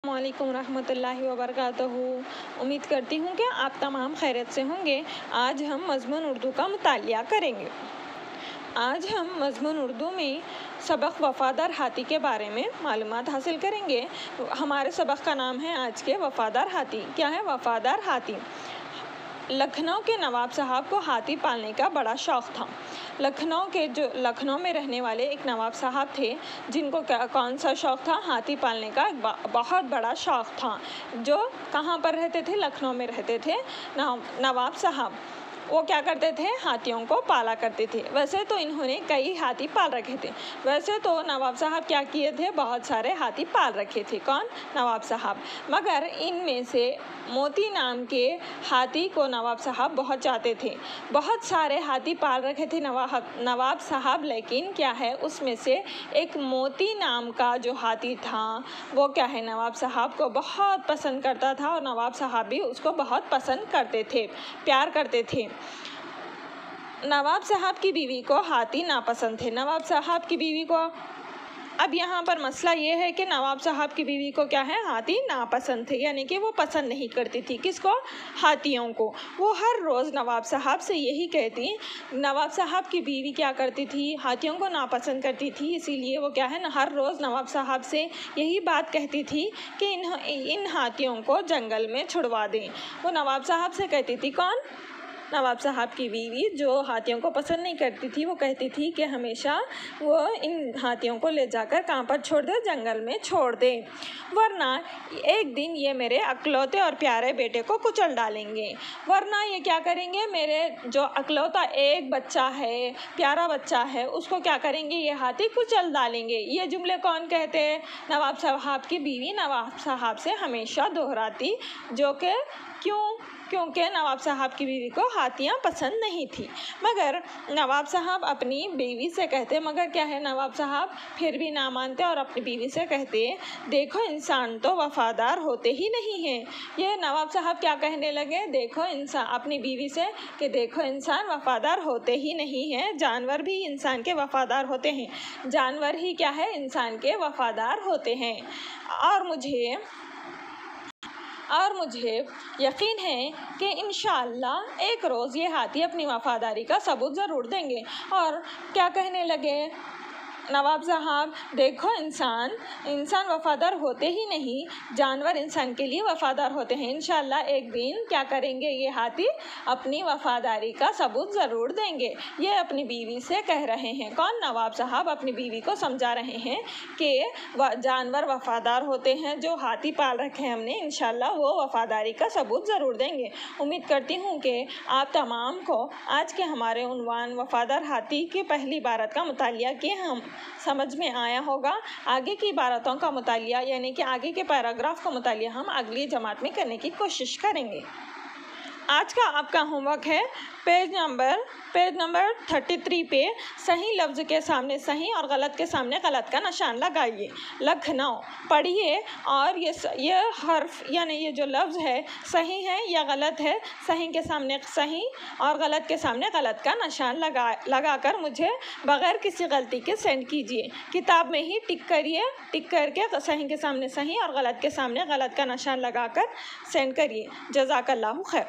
वालेकुम रहमतुल्लाहि व बरकातहू। उम्मीद करती हूँ कि आप तमाम खैरियत से होंगे। आज हम मज़मून उर्दू का मुतालिया करेंगे। आज हम मज़मून उर्दू में सबक वफ़ादार हाथी के बारे में मालूमात हासिल करेंगे। हमारे सबक का नाम है आज के वफ़ादार हाथी। क्या है वफ़ादार हाथी? लखनऊ के नवाब साहब को हाथी पालने का बड़ा शौक़ था। लखनऊ में रहने वाले एक नवाब साहब थे जिनको कौन सा शौक़ था? हाथी पालने का एक बहुत बड़ा शौक़ था। जो कहाँ पर रहते थे? लखनऊ में रहते थे नवाब साहब। वो क्या करते थे? हाथियों को पाला करते थे। वैसे तो इन्होंने कई हाथी पाल रखे थे। वैसे तो नवाब साहब क्या किए थे? बहुत सारे हाथी पाल रखे थे। कौन? नवाब साहब। मगर इनमें से मोती नाम के हाथी को नवाब साहब बहुत चाहते थे। बहुत सारे हाथी पाल रखे थे नवाब साहब, लेकिन क्या है, उसमें से एक मोती नाम का जो हाथी था वो क्या है, नवाब साहब को बहुत पसंद करता था और नवाब साहब भी उसको बहुत पसंद करते थे, प्यार करते थे। नवाब साहब की बीवी को हाथी नापसंद थे। नवाब साहब की बीवी को, अब यहाँ पर मसला ये है कि नवाब साहब की बीवी को क्या है, हाथी नापसंद थे, यानी कि वो पसंद नहीं करती थी। किसको? हाथियों को। वो हर रोज़ नवाब साहब से यही कहती। नवाब साहब की बीवी क्या करती थी? हाथियों को नापसंद करती थी, इसीलिए वो क्या है, हर रोज़ नवाब साहब से यही बात कहती थी कि इन हाथियों को जंगल में छुड़वा दें। वो नवाब साहब से कहती थी। कौन? नवाब साहब की बीवी, जो हाथियों को पसंद नहीं करती थी, वो कहती थी कि हमेशा वो इन हाथियों को ले जाकर कहाँ पर छोड़ दे? जंगल में छोड़ दे, वरना एक दिन ये मेरे अकलौते और प्यारे बेटे को कुचल डालेंगे। वरना ये क्या करेंगे? मेरे जो अकलौता एक बच्चा है, प्यारा बच्चा है, उसको क्या करेंगे? ये हाथी कुचल डालेंगे। ये जुमले कौन कहते हैं? नवाब साहब की बीवी नवाब साहब से हमेशा दोहराती, जो कि क्योंकि नवाब साहब की बीवी को हाथियाँ पसंद नहीं थी। मगर नवाब साहब अपनी बीवी से कहते, मगर क्या है, नवाब साहब फिर भी ना मानते और अपनी बीवी से कहते, देखो इंसान तो वफ़ादार होते ही नहीं हैं। ये नवाब साहब क्या कहने लगे? देखो इंसान, अपनी बीवी से, कि देखो इंसान वफ़ादार होते ही नहीं हैं, जानवर भी इंसान के वफ़ादार होते हैं। जानवर ही क्या है, इंसान के वफ़ादार होते हैं। और मुझे यकीन है कि इंशाअल्लाह एक रोज़ ये हाथी अपनी वफ़ादारी का सबूत ज़रूर देंगे। और क्या कहने लगे नवाब साहब? देखो इंसान वफ़ादार होते ही नहीं, जानवर इंसान के लिए वफ़ादार होते हैं। इंशाअल्लाह एक दिन क्या करेंगे, ये हाथी अपनी वफ़ादारी का सबूत ज़रूर देंगे। ये अपनी बीवी से कह रहे हैं। कौन? नवाब साहब अपनी बीवी को समझा रहे हैं कि जानवर वफ़ादार होते हैं, जो हाथी पाल रखे हैं हमने, इंशाअल्लाह वो वफ़ादारी का सबूत ज़रूर देंगे। उम्मीद करती हूँ कि आप तमाम को आज के हमारे उन्वान वफ़ादार हाथी की पहली इबारत का मुतालिया किए हम समझ में आया होगा। आगे की इबारतों का मुतालिया, यानी कि आगे के पैराग्राफ का मुतालिया हम अगली जमात में करने की कोशिश करेंगे। आज का आपका होमवर्क है पेज नंबर 33 पे सही लफ्ज़ के सामने सही और गलत के सामने गलत का निशान लगाइए। लखनऊ पढ़िए और ये हर्फ, यानी ये जो लफ्ज़ है सही है या गलत है, सही के सामने सही और गलत के सामने गलत का निशान लगाकर मुझे बग़ैर किसी गलती के सेंड कीजिए। किताब में ही टिक करिए, टिक करके सही के सामने सही और गलत के सामने गलत का निशान लगाकर सेंड करिए। जज़ाकल्लाहु खैर।